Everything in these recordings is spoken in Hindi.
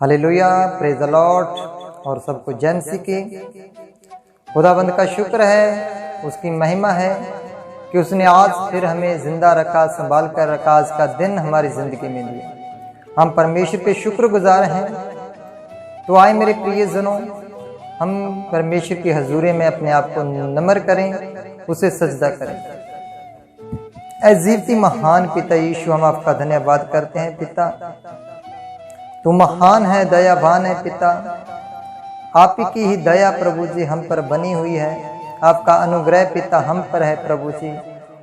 Hallelujah, praise the Lord. और सबको जय मसीह की। खुदाबंद का शुक्र है, उसकी महिमा है कि उसने आज फिर हमें जिंदा रखा, संभाल कर रखा। आज का दिन हमारी जिंदगी में दिया। हम परमेश्वर के शुक्रगुजार हैं। तो आए मेरे प्रियजनों, हम परमेश्वर की हजूरी में अपने आप को नम्र करें, उसे सजदा करें। ऐ जीवती महान पिता यीशु, हम आपका धन्यवाद करते हैं। पिता तू महान है, दयावान है। पिता आप ही की ही दया प्रभु जी हम पर बनी हुई है। आपका अनुग्रह पिता हम पर है प्रभु जी,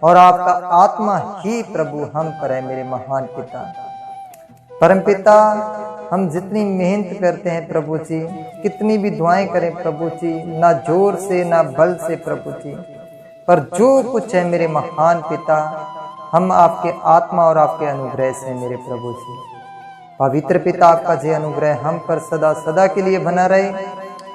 और आपका आत्मा ही प्रभु हम पर है मेरे महान पिता। परम पिता, हम जितनी मेहनत करते हैं प्रभु जी, कितनी भी दुआएं करें प्रभु जी, ना जोर से ना बल से प्रभु जी, पर जो कुछ है मेरे महान पिता, हम आपके आत्मा और आपके अनुग्रह से मेरे प्रभु जी। पवित्र पिता, आपका जे अनुग्रह हम पर सदा सदा के लिए बना रहे,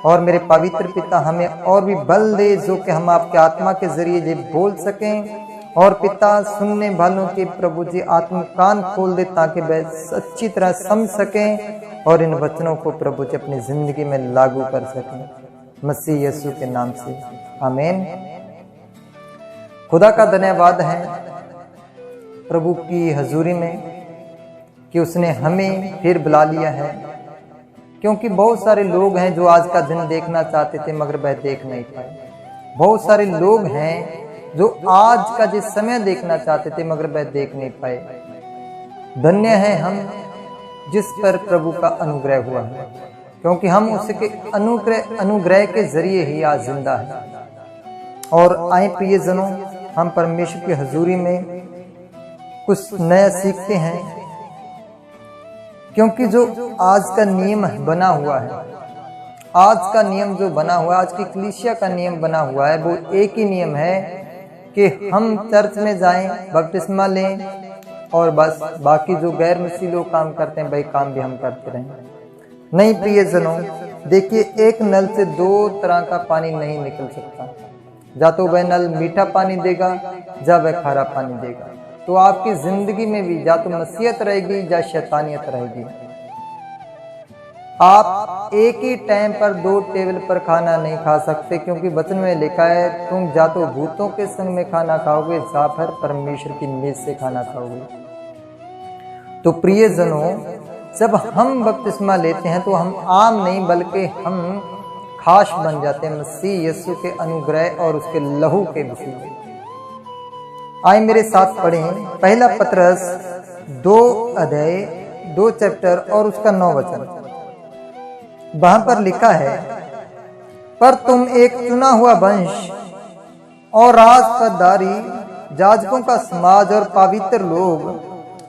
और मेरे पवित्र पिता हमें और भी बल दे, जो कि हम आपके आत्मा के जरिए ये बोल सकें। और पिता, सुनने वालों के प्रभु जी आत्म कान खोल दे, ताकि वह अच्छी तरह समझ सकें और इन वचनों को प्रभु जी अपनी जिंदगी में लागू कर सकें। मसीह यीशु के नाम से आमीन। खुदा का धन्यवाद है प्रभु की हजूरी में कि उसने हमें फिर बुला लिया है, क्योंकि बहुत सारे लोग हैं जो आज का दिन देखना चाहते थे मगर वह देख नहीं पाए। बहुत सारे लोग हैं जो आज का जिस समय देखना चाहते थे मगर वह देख नहीं पाए। धन्य है हम जिस पर प्रभु का अनुग्रह हुआ है, क्योंकि हम उसके अनुग्रह के जरिए ही आज जिंदा है। और आए प्रियजनों, हम परमेश्वर की हजूरी में कुछ नया सीखते हैं, क्योंकि जो आज का नियम बना हुआ है, आज का नियम जो बना हुआ है, आज की कलीसिया का नियम बना हुआ है, वो एक ही नियम है कि हम चर्च में जाएं, बपतिस्मा लें, और बस बाकी जो गैर मसीही लोग काम करते हैं वही काम भी हम करते रहें। नहीं प्रियजनों, देखिए, एक नल से दो तरह का पानी नहीं निकल सकता। या तो वह नल मीठा पानी देगा, या वह खारा पानी देगा। तो आपकी जिंदगी में भी या तो मसीहत रहेगी या शैतानियत रहेगी। आप एक ही टाइम पर दो टेबल पर खाना नहीं खा सकते, क्योंकि वचन में लिखा है, तुम या तो भूतों के संग में खाना खाओगे, या फिर परमेश्वर की मेज से खाना खाओगे। तो प्रियजनों, जब हम बपतिस्मा लेते हैं तो हम आम नहीं बल्कि हम खास बन जाते हैं मसीह यीशु के अनुग्रह और उसके लहू के वसीले। आए मेरे साथ पढ़ें पहला पतरस 2 अध्याय 2 चैप्टर और उसका 9 वचन। वहां पर लिखा है, पर तुम एक चुना हुआ वंश और राजपदारी, याजकों का समाज और पवित्र लोग,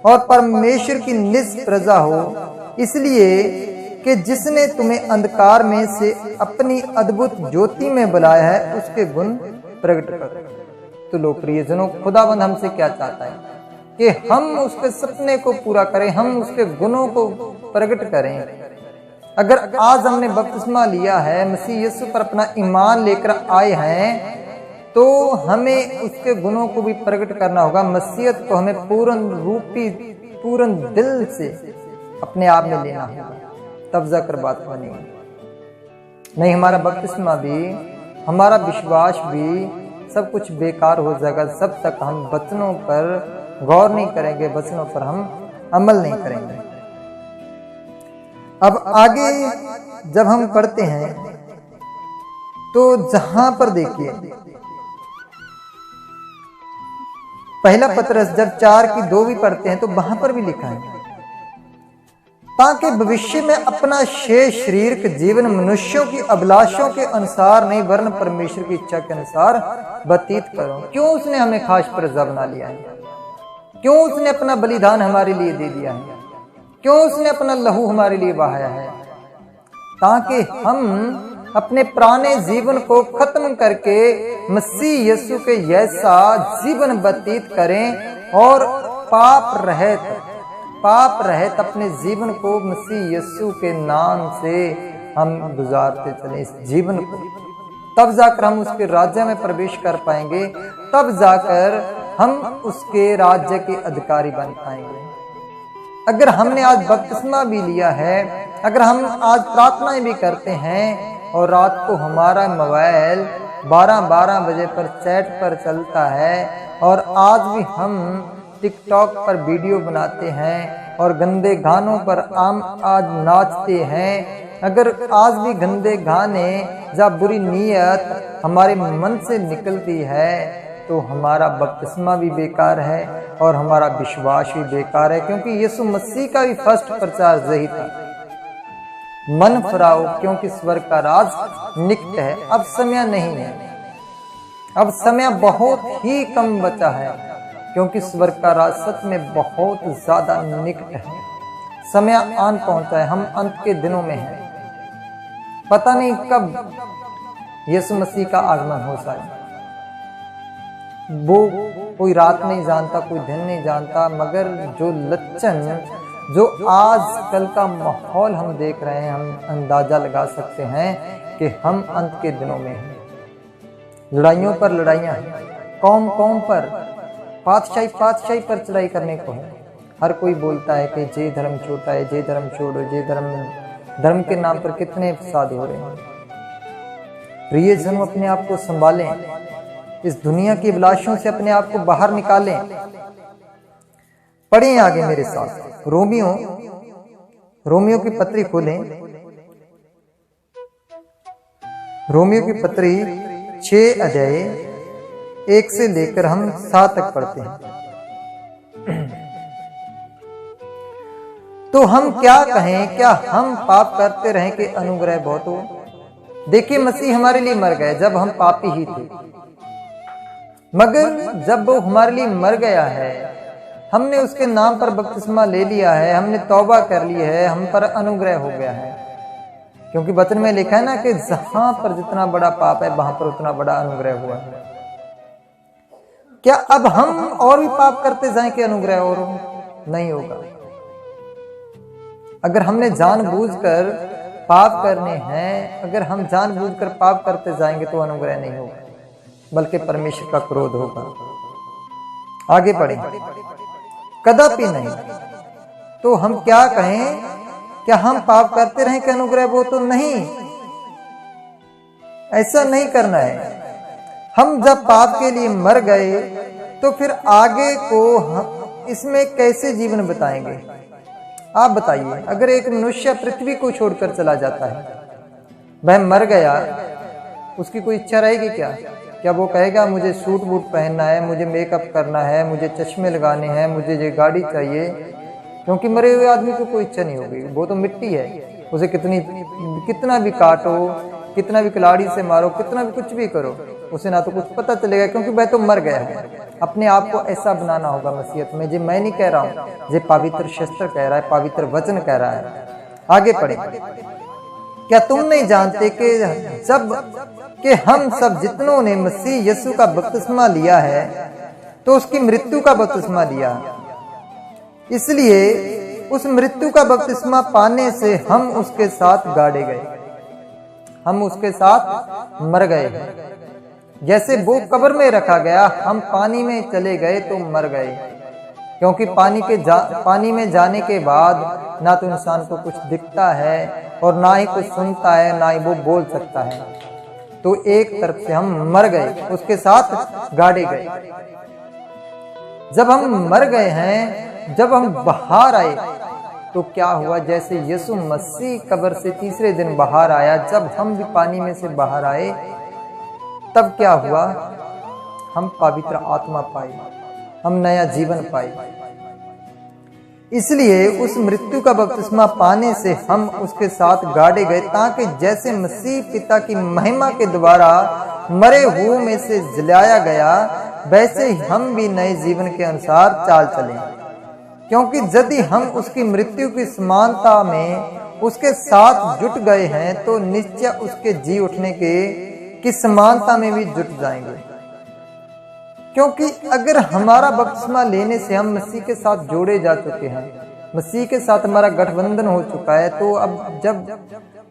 और परमेश्वर की निज प्रजा हो, इसलिए कि जिसने तुम्हें अंधकार में से अपनी अद्भुत ज्योति में बुलाया है, उसके गुण प्रकट करो। तो लो प्रियजनों, खुदाबंद हमसे क्या चाहता है कि हम उसके सपने को पूरा करें, हम उसके गुणों को प्रकट करें। अगर आज हमने बपतिस्मा लिया है, मसीह यीशु पर अपना ईमान लेकर आए हैं, तो हमें उसके गुणों को भी प्रकट करना होगा। मसीहत को हमें पूर्ण दिल से अपने आप में लेना होगा, तब जाकर बात बनेगी। नहीं, हमारा बपतिस्मा भी, हमारा विश्वास भी सब कुछ बेकार हो जाएगा जब तक हम वचनों पर गौर नहीं करेंगे, वचनों पर हम अमल नहीं करेंगे। अब आगे जब हम पढ़ते हैं तो जहां पर देखिए, पहला पतरस जब 4 की 2 भी पढ़ते हैं तो वहां पर भी लिखा है, ताकि भविष्य में अपना शेष शरीर के जीवन मनुष्यों की अभिलाषों के अनुसार नहीं, वरन परमेश्वर की इच्छा के अनुसार व्यतीत करो। क्यों उसने हमें खास प्रजा बना लिया है? क्यों उसने अपना बलिदान हमारे लिए दे दिया है? क्यों उसने अपना लहू हमारे लिए बहाया है? ताकि हम अपने पुराने जीवन को खत्म करके मसीह यीशु के जैसा जीवन व्यतीत करें, और पाप रहित अपने जीवन को मसीह यीशु के नाम से हम गुजारते चले इस जीवन को। तब जाकर हम उसके राज्य में प्रवेश कर पाएंगे, तब जाकर हम उसके राज्य के अधिकारी बन पाएंगे। अगर हमने आज बपतिस्मा भी लिया है, अगर हम आज प्रार्थनाएं भी करते हैं और रात को हमारा मोबाइल 12-12 बजे पर चैट पर चलता है और आज भी हम टिकटॉक पर वीडियो बनाते हैं और गंदे गानों पर आज नाचते हैं, अगर आज भी गंदे गाने या बुरी नीयत हमारे मन से निकलती है तो हमारा बपतिस्मा भी बेकार है और हमारा विश्वास भी बेकार है। क्योंकि यीशु मसीह का भी फर्स्ट प्रचार यही था, मन फिराओ क्योंकि स्वर्ग का राज निकट है। अब समय नहीं है, अब समय बहुत ही कम बचा है क्योंकि स्वर्ग का राज सच में बहुत ज्यादा निकट है। समय आन पहुंचा है, हम अंत के दिनों में हैं। पता नहीं कब यीशु मसीह का आगमन हो जाए, वो कोई रात नहीं जानता, कोई दिन नहीं जानता, मगर जो लक्षण जो आज कल का माहौल हम देख रहे हैं, हम अंदाजा लगा सकते हैं कि हम अंत के दिनों में हैं। लड़ाइयों पर लड़ाइयां हैं, कौम कौम पर, पातशाही पर चढ़ाई करने को है। हर कोई बोलता है कि जे धर्म छोटा है, जे धर्म छोड़ो, जे धर्म के नाम पर कितने फसाद हो रहे हैं। प्रियजन, अपने आप को संभालें, इस दुनिया की अभिलाषों से अपने आप को बाहर निकालें। पढ़ें आगे मेरे साथ रोमियो की पत्री खोलें। रोमियो की पत्री 6 अध्याय 1 से लेकर हम 7 तक पढ़ते हैं। तो हम क्या कहें, क्या हम पाप करते रहें कि अनुग्रह बहुत हो? देखिए, मसीह हमारे लिए मर गए जब हम पापी ही थे, मगर जब वो हमारे लिए मर गया है, हमने उसके नाम पर बपतिस्मा ले लिया है, हमने तौबा कर ली है, हम पर अनुग्रह हो गया है। क्योंकि वचन में लिखा है ना कि जहां पर जितना बड़ा पाप है वहां पर उतना बड़ा अनुग्रह हुआ है। क्या अब हम और भी पाप करते जाएं कि अनुग्रह और हो? नहीं होगा। अगर हमने जानबूझकर पाप करने हैं, अगर हम जानबूझकर पाप करते जाएंगे तो अनुग्रह नहीं होगा, बल्कि परमेश्वर का क्रोध होगा। आगे पढ़ें। कदापि नहीं। तो हम क्या कहें, क्या हम पाप करते रहें कि अनुग्रह वो? तो नहीं, ऐसा नहीं करना है। हम जब पाप के लिए मर गए तो फिर आगे को हम इसमें कैसे जीवन बिताएंगे? आप बताइए। अगर एक मनुष्य पृथ्वी को छोड़कर चला जाता है, वह मर गया, उसकी कोई इच्छा रहेगी क्या? क्या वो कहेगा मुझे सूट बूट पहनना है, मुझे मेकअप करना है, मुझे चश्मे लगाने हैं, मुझे ये गाड़ी चाहिए? क्योंकि मरे हुए आदमी को कोई इच्छा नहीं होगी, वो तो मिट्टी है। उसे कितना भी काटो, कितना भी कलाड़ी से मारो, कितना भी कुछ भी करो, उसे ना तो कुछ पता चलेगा, क्योंकि वह तो मर गया है। अपने आप को ऐसा बनाना होगा मसीहत में। जे मैं नहीं कह रहा हूँ, जे पवित्र शास्त्र कह रहा है, पवित्र वचन कह रहा है। आगे पढ़े। क्या तुम नहीं जानते कि हम सब जितनों ने मसीह यीशु का बपतिस्मा लिया है तो उसकी मृत्यु का बपतिस्मा लिया, इसलिए उस मृत्यु का बपतिस्मा पाने से हम उसके साथ गाड़े गए, हम उसके साथ मर गए। जैसे वो कब्र में रखा गया, हम पानी में चले गए तो मर गए। क्योंकि पानी में जाने के बाद ना तो इंसान को कुछ दिखता है और ना ही कुछ सुनता है, ना ही वो बोल सकता है। तो एक तरफ से हम मर गए, उसके साथ गाड़े गए। जब हम मर गए हैं, जब हम बाहर आए तो क्या हुआ? जैसे यीशु मसीह कब्र से तीसरे दिन बाहर आया, जब हम भी पानी में से बाहर आए तब क्या हुआ? हम पवित्र आत्मा पाए, हम नया जीवन पाए। इसलिए उस मृत्यु का बपतिस्मा पाने से हम उसके साथ गाड़े गए, ताकि जैसे मसीह पिता की महिमा के द्वारा मरे हुए में से जिलाया गया, वैसे ही हम भी नए जीवन के अनुसार चाल चलें। क्योंकि यदि हम उसकी मृत्यु की समानता में उसके साथ जुट गए हैं तो निश्चय उसके जी उठने की समानता में भी जुट जाएंगे। क्योंकि अगर हमारा बपतिस्मा लेने से हम मसीह के साथ जोड़े जा चुके हैं, मसीह के साथ हमारा गठबंधन हो चुका है, तो अब जब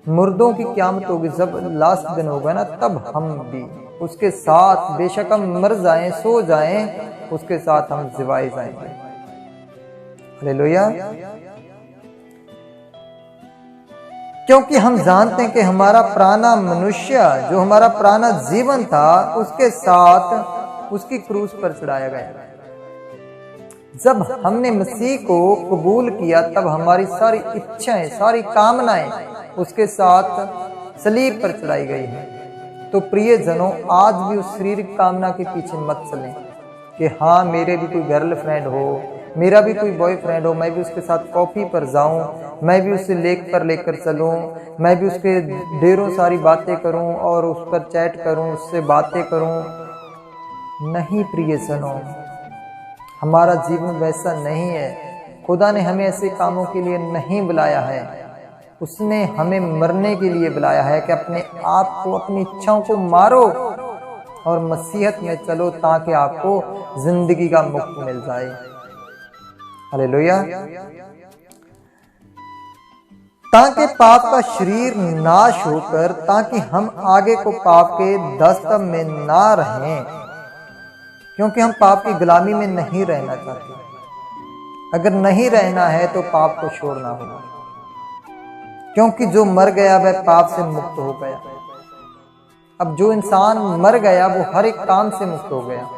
मुर्दों की क़यामत होगी, जब लास्ट दिन होगा ना, तब हम भी उसके साथ, बेशक हम मर जाएं, सो जाएं, उसके साथ हम जिवाए जाएंगे। हालेलुया। क्योंकि हम जानते हैं कि हमारा पुराना मनुष्य, जो हमारा पुराना जीवन था, उसके साथ उसकी क्रूस पर चढ़ाया गया। जब हमने मसीह को कबूल किया तब हमारी सारी इच्छाएं, सारी कामनाएं उसके साथ सलीब पर चढ़ाई गई है। तो प्रिय जनों, आज भी उस शारीरिक कामना के पीछे मत चलें कि हाँ मेरे भी कोई गर्लफ्रेंड हो, मेरा भी कोई बॉयफ्रेंड हो, मैं भी उसके साथ कॉफी पर जाऊं, मैं भी उसे लेक पर लेकर चलूं, मैं भी उसके ढेरों सारी बातें करूं और उस पर चैट करूं, उससे बातें करूं। नहीं प्रिय जनों, हमारा जीवन वैसा नहीं है। खुदा ने हमें ऐसे कामों के लिए नहीं बुलाया है, उसने हमें मरने के लिए बुलाया है कि अपने आप को, अपनी इच्छाओं को मारो और मसीहत में चलो, ताकि आपको जिंदगी का मुक्त मिल जाए। हालेलुया। ताकि पाप का शरीर नाश होकर, ताकि हम आगे को पाप के दस्तम में ना रहें, क्योंकि हम पाप की गुलामी में नहीं रहना चाहते। अगर नहीं रहना है तो पाप को छोड़ना होगा, क्योंकि जो मर गया वह पाप से मुक्त हो गया। अब जो इंसान मर गया वो हर एक काम से मुक्त हो गया,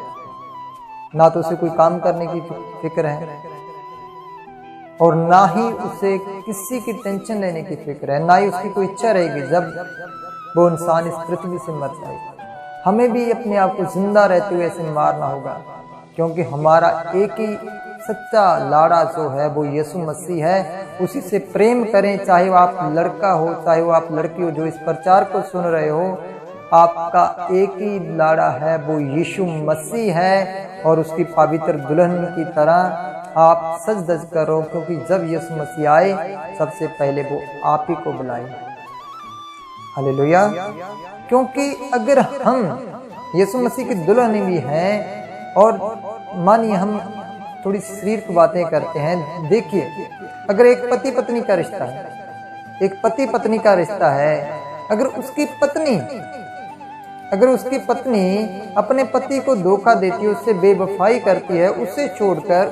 ना तो उसे कोई काम करने की फिक्र है और ना ही उसे किसी की टेंशन लेने की फिक्र है, ना ही उसकी कोई इच्छा रहेगी जब वो इंसान इस पृथ्वी से मर जाएगा। हमें भी अपने आप को जिंदा रहते हुए ऐसे मारना होगा, क्योंकि हमारा एक ही सच्चा लाड़ा जो है वो यीशु मसीह है। उसी से प्रेम करें, चाहे वो आप लड़का हो, चाहे वो आप लड़की हो। जो इस प्रचार को सुन रहे हो, आपका एक ही लाड़ा है, वो यीशु मसीह है, और उसकी पवित्र दुल्हन की तरह आप सज धज करो, क्योंकि जब यीशु मसीह आए सबसे पहले वो आप ही को बुलाए। हालेलुया। क्योंकि अगर हम यीशु मसीह की दुल्हन भी हैं, और मानिए हम थोड़ी शरीर की बातें करते हैं। देखिए, अगर एक पति पत्नी का रिश्ता है, एक पति पत्नी का रिश्ता है, अगर उसकी पत्नी अपने पति को धोखा देती है, उससे बेवफाई करती है, उसे छोड़कर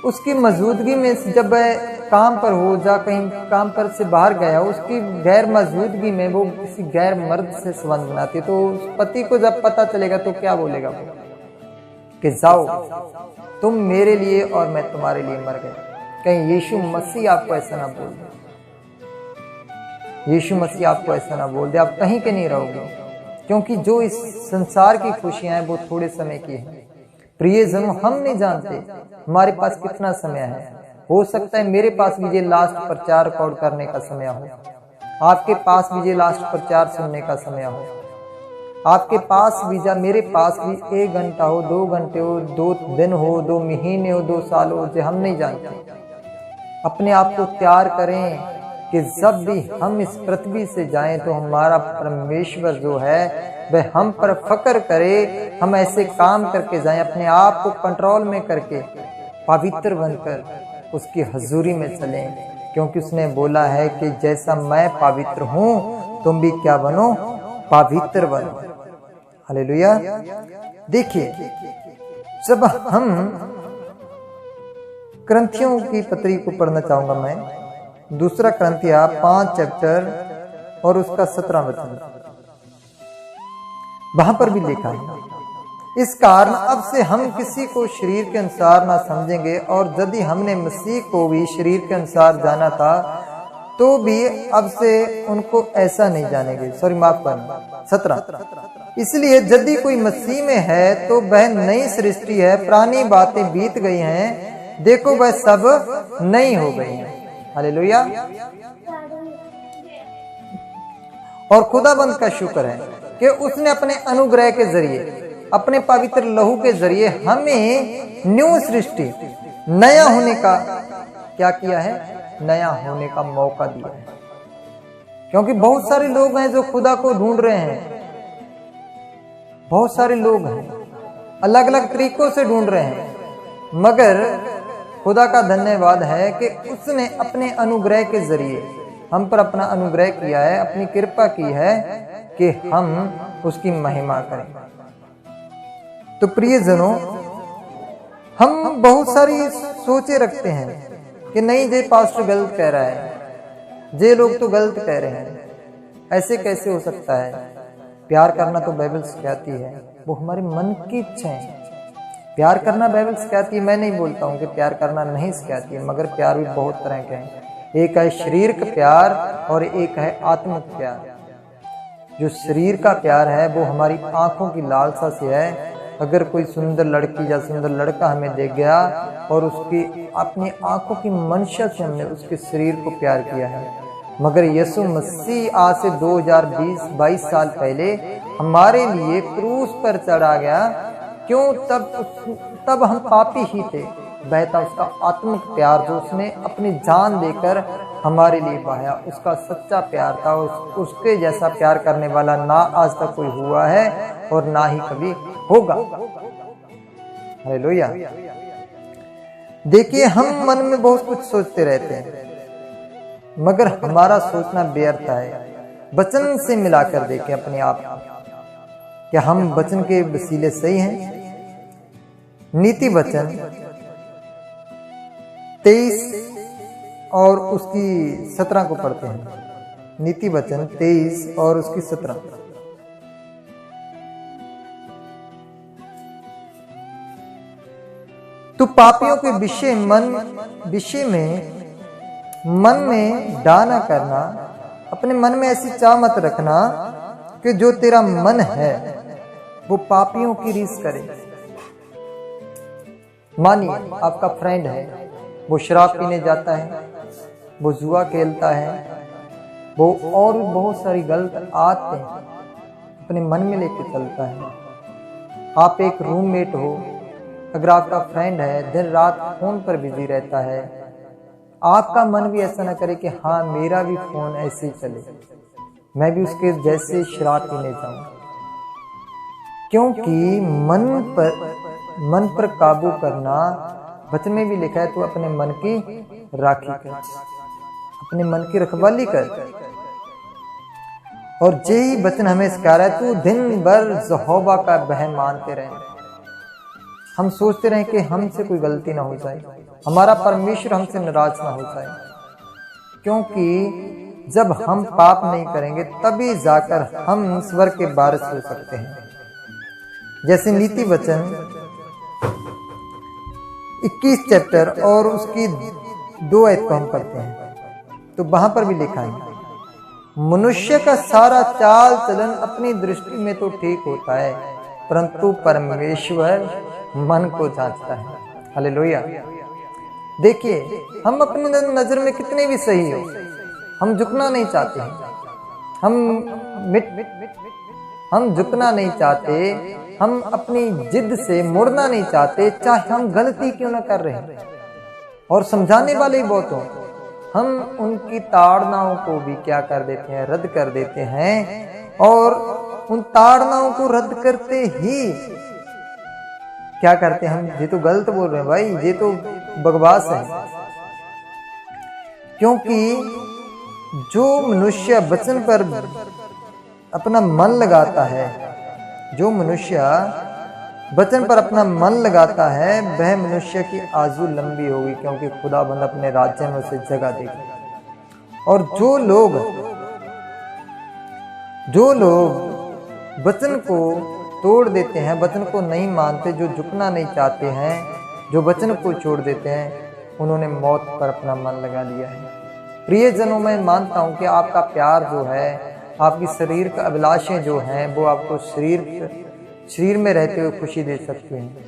उसकी मौजूदगी में जब वह काम पर हो, जा कहीं काम पर से बाहर गया, उसकी गैर मौजूदगी में वो किसी गैर मर्द से संबंध बनाती है, तो उस पति को जब पता चलेगा तो क्या बोलेगा वो, कि जाओ तुम मेरे लिए और मैं तुम्हारे लिए मर गया। कहीं यीशु मसीह आपको ऐसा ना बोल दे, यीशु मसीह आपको ऐसा ना बोल दे, आप कहीं के नहीं रहोगे, क्योंकि जो इस संसार की खुशियां हैं वो थोड़े समय की है। प्रिय जनों, हम नहीं जानते हमारे पास कितना समय है। हो सकता है मेरे पास भी ये लास्ट प्रचार रिकॉर्ड करने का समय हो, आपके पास भी ये लास्ट प्रचार सुनने का समय हो, आपके पास भी या मेरे पास भी 1 घंटा हो, 2 घंटे हो, 2 दिन हो, 2 महीने हो, 2 साल हो, जो हम नहीं जानते। अपने आप को तैयार करें कि जब भी हम इस पृथ्वी से जाएं तो हमारा परमेश्वर जो है वह हम पर फक्र करे, हम ऐसे काम करके जाएं, अपने आप को कंट्रोल में करके पवित्र बनकर उसकी हजूरी में चलें, क्योंकि उसने बोला है कि जैसा मैं पवित्र हूं तुम भी क्या बनो, पवित्र बनो। हालेलुया। देखिए, जब हम क्रंथियों की पत्री को पढ़ना चाहूंगा मैं, 2 क्रंथिया 5 चैप्टर और उसका 17 वचन, वहां पर भी लिखा है, इस कारण अब से हम किसी को शरीर के अनुसार ना समझेंगे, और यदि हमने मसीह को भी शरीर के अनुसार जाना था तो भी अब से उनको ऐसा नहीं जानेंगे। सॉरी, माफ करना, 17। इसलिए यदि कोई मसीह में है तो वह नई सृष्टि है, पुरानी बातें बीत गई हैं, देखो वह सब नई हो गई हैं। हालेलुया। और खुदाबंद का शुक्र है कि उसने अपने अनुग्रह के जरिए, अपने पवित्र लहू के जरिए हमें न्यू सृष्टि, नया होने का क्या किया है, नया होने का मौका दिया है। क्योंकि बहुत सारे लोग हैं जो खुदा को ढूंढ रहे हैं, बहुत सारे लोग हैं अलग अलग तरीकों से ढूंढ रहे हैं, मगर खुदा का धन्यवाद है कि उसने अपने अनुग्रह के जरिए हम पर अपना अनुग्रह किया है, अपनी कृपा की है कि हम उसकी महिमा करें। तो प्रिय जनों, हम बहुत सारी सोचे रखते हैं कि नहीं, ये पास्टर गलत कह रहा है, ये लोग तो गलत कह रहे हैं, ऐसे कैसे हो सकता है। प्यार करना तो बाइबल सिखाती है, वो हमारे मन की इच्छा है। प्यार करना बाइबल सिखाती है, मैं नहीं बोलता हूँ कि प्यार करना नहीं सिखाती है, मगर प्यार भी बहुत तरह के हैं। एक है शरीर का प्यार और एक है आत्मिक प्यार। जो शरीर का प्यार है वो हमारी आंखों की लालसा से है। अगर कोई सुंदर लड़की या सुंदर लड़का हमें देख गया और उसकी अपनी आंखों की मंशा से हमने उसके शरीर को प्यार किया है। मगर यीशु मसीह आज से 2022 साल पहले हमारे लिए क्रूस पर चढ़ा गया। क्यों? तब हम पापी ही थे। बहता उसका आत्मिक प्यार जो उसने अपनी जान देकर हमारे लिए बहाया, उसका सच्चा प्यार था। उसके जैसा प्यार करने वाला ना आज तक कोई हुआ है और ना ही कभी होगा। हालेलुया। देखिए, हम मन में बहुत कुछ सोचते रहते हैं, मगर हमारा सोचना व्यर्थ है। वचन से मिलाकर देखें अपने आप को, क्या हम वचन के वसीले सही हैं? नीति वचन 23 और उसकी 17 को पढ़ते हैं। नीति वचन 23 और उसकी 17। तो पापियों के विषय में मन में डाना करना, अपने मन में ऐसी चाह मत रखना कि जो तेरा मन है वो पापियों की रीस करे। मानिए आपका फ्रेंड है, वो शराब पीने जाता है, वो जुआ खेलता है, वो और भी बहुत सारी गलत आदतें अपने मन में लेके चलता है। आप एक रूममेट हो, अगर आपका फ्रेंड है दिन रात फोन पर बिजी रहता है, आपका मन भी ऐसा ना करे कि हाँ मेरा भी फोन ऐसे ही चले, मैं भी उसके जैसे शराब पीने जाऊं। क्योंकि मन पर काबू करना वचन में भी लिखा है, तो अपने मन की राखी कर, अपने मन की रखवाली कर। और यही वचन हमें सिखा रहा है, तू दिन भर यहोवा का भय मानते रहे। हम सोचते रहे कि हमसे कोई गलती ना हो जाए, हमारा परमेश्वर हमसे नाराज ना हो जाए। क्योंकि जब हम पाप नहीं करेंगे तभी जाकर हम स्वर्ग के वारिस हो सकते हैं। जैसे नीति वचन 21 चैप्टर और उसकी 2 आयत को हम पढ़ते हैं, तो वहां पर भी लिखा है, मनुष्य का सारा चाल चलन अपनी दृष्टि में तो ठीक होता है, परंतु परमेश्वर मन को जांचता है। हालेलुया। देखिए, हम अपनी नजर में कितने भी सही हो, हम झुकना नहीं चाहते हैं, हम झुकना नहीं चाहते, हम अपनी जिद से मुड़ना नहीं चाहते, चाहे हम गलती क्यों ना कर रहे हैं। और समझाने वाले ही बहुत हो, हम उनकी ताड़नाओं को भी क्या कर देते हैं, रद्द कर देते हैं। और उन ताड़नाओं को रद्द करते ही क्या करते हैं, हम ये तो गलत बोल रहे हैं भाई, ये तो बकवास है। क्योंकि जो मनुष्य वचन पर अपना मन लगाता है, जो मनुष्य वचन पर अपना मन लगाता है, वह मनुष्य की आयु लंबी होगी, क्योंकि खुदाबंद अपने राज्य में उसे जगह देगी। और जो लोग वचन को तोड़ देते हैं, वचन को नहीं मानते, जो झुकना नहीं चाहते हैं, जो वचन को छोड़ देते हैं, उन्होंने मौत पर अपना मन लगा लिया है। प्रियजनों, मैं मानता हूं कि आपका प्यार जो है, आपकी शरीर का अभिलाषें जो हैं, वो आपको शरीर में रहते हुए खुशी दे सकते हैं,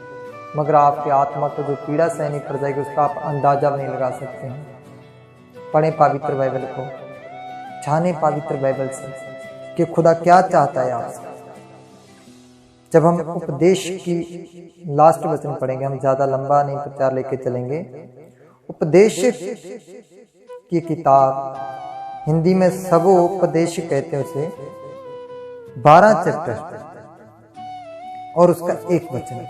मगर आपकी आत्मा को जो पीड़ा सहनी पड़ जाएगी उसका आप अंदाजा नहीं लगा सकते हैं। पढ़ें पवित्र बाइबल को, जाने पवित्र बाइबल से कि खुदा क्या चाहता है आपसे। जब हम उपदेश की लास्ट वचन पढ़ेंगे, हम ज्यादा लंबा नहीं प्रचार लेके चलेंगे। उपदेश की किताब, हिंदी में सबोपदेश कहते हैं उसे, 12 चैप्टर और उसका 1 वचन।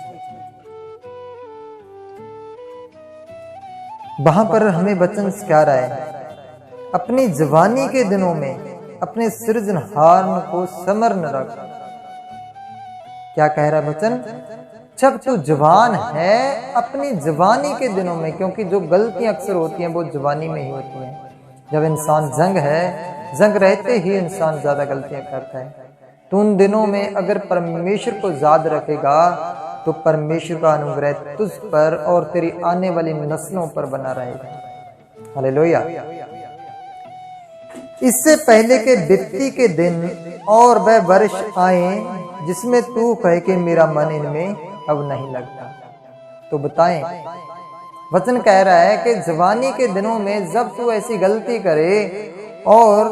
वहां पर हमें वचन सिखा रहा है, अपनी जवानी के दिनों में अपने सृजनहार को समर्न रख। क्या कह रहा है वचन? जब तू जवान है, अपनी जवानी के दिनों में, क्योंकि जो गलतियां अक्सर होती हैं वो जवानी में ही होती हैं। जब इंसान जंग रहते ही इंसान ज्यादा गलतियां करता है। तो उन दिनों में अगर परमेश्वर को याद रखेगा तो परमेश्वर का अनुग्रह तुझ पर और तेरी आने वाली नस्लों पर बना रहेगा। हालेलुया। इससे पहले के विपत्ति के दिन और वह वर्ष आए जिसमें तू कहे कि मेरा मन इनमें अब नहीं लगता। तो बताएं, वचन कह रहा है कि जवानी के दिनों में जब तू ऐसी गलती करे और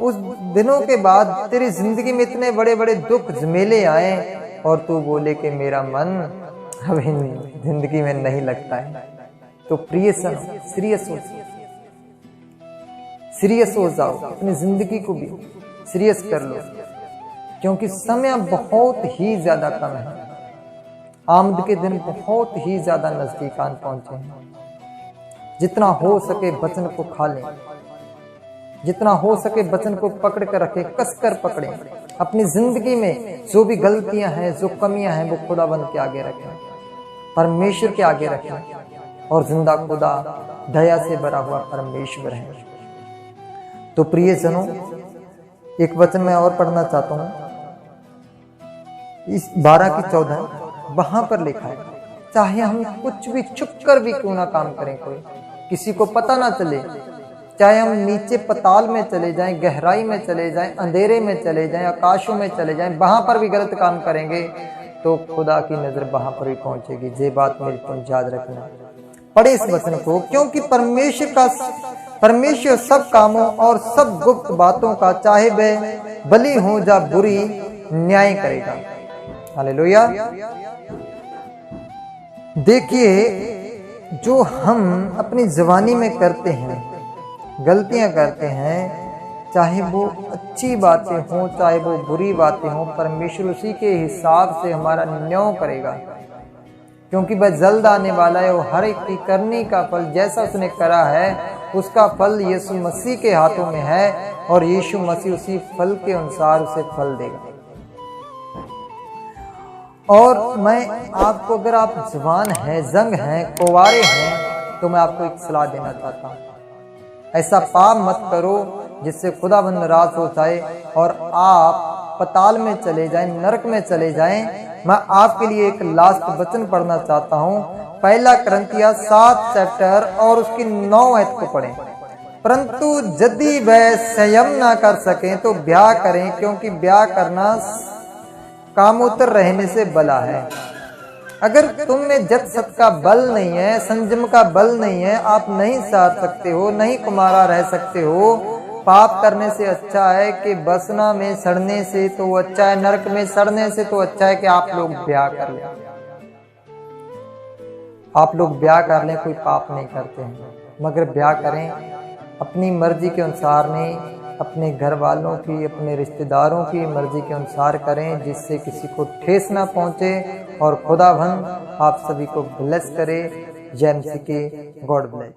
उस दिनों के बाद तेरी जिंदगी में इतने बड़े बड़े दुख झमेले आए और तू बोले कि मेरा मन अब इन जिंदगी में नहीं लगता है, तो प्रिय सन सीरियस हो जाओ, अपनी जिंदगी को भी सीरियस कर लो, क्योंकि समय बहुत ही ज्यादा कम है। आमद के दिन बहुत ही ज्यादा नजदीक आन पहुंचे हैं। जितना हो सके वचन को खा लें, जितना हो सके वचन को पकड़ कर रखें, कस कर पकड़ें। अपनी जिंदगी में जो भी गलतियां हैं, जो कमियां हैं, वो खुदाबंद के आगे रखें, परमेश्वर के आगे रखें। और जिंदा खुदा दया से भरा हुआ परमेश्वर है। तो प्रिय जनों, एक वचन मैं और पढ़ना चाहता हूं, इस 12 की 14 वहां पर लिखा है, चाहे हम कुछ भी छुप कर भी क्यों ना काम करें, कोई किसी को पता ना चले, चाहे हम नीचे पताल में चले जाएं, गहराई में चले जाएं, अंधेरे में चले जाएं, आकाशों में चले जाएं, वहां पर भी गलत काम करेंगे तो खुदा की नजर वहां पर भी पहुंचेगी। ये बात मेरी तुम याद रखना। पढ़े इस वचन को, क्योंकि परमेश्वर सब कामों और सब गुप्त बातों का, चाहे वह भली हो या बुरी, न्याय करेगा। हालेलुया। देखिए, जो हम अपनी जवानी में करते हैं, गलतियां करते हैं, चाहे वो अच्छी बातें हों चाहे वो बुरी बातें हों, परमेश्वर उसी के हिसाब से हमारा न्याय करेगा, क्योंकि वह जल्द आने वाला है। वो हर एक की करने का फल जैसा उसने करा है उसका फल यीशु मसीह के हाथों में है, और यीशु मसीह उसी फल के अनुसार उसे फल देगा। और मैं आपको, अगर आप जवान हैं, जंग हैं, कुंवारे हैं, तो मैं आपको एक सलाह देना चाहता हूँ, ऐसा पाप मत करो जिससे खुदाबंद नाराज हो जाए और आप पताल में चले जाएं, नरक में चले जाएं। मैं आपके लिए एक लास्ट वचन पढ़ना चाहता हूँ, 1 कुरिन्थियों 7 चैप्टर और उसकी 9 आयत को पढ़ें। परंतु यदि वह संयम ना कर सके तो ब्याह करें, क्योंकि ब्याह करना कामोत्तर रहने से भला है। अगर तुम में जत सत का बल नहीं है, संयम का बल नहीं है, आप नहीं साध सकते हो, नहीं कुमारा रह सकते हो, पाप करने से अच्छा है कि बसना में सड़ने से तो अच्छा है, नरक में सड़ने से तो अच्छा है कि आप लोग ब्याह कर लें। आप लोग ब्याह कर लें, कोई पाप नहीं करते हैं, मगर ब्याह करें अपनी मर्जी के अनुसार नहीं, अपने घर वालों की, अपने रिश्तेदारों की मर्जी के अनुसार करें, जिससे किसी को ठेस ना पहुंचे। और खुदाबंद आप सभी को ब्लेस करे। जय मसीह की। God bless.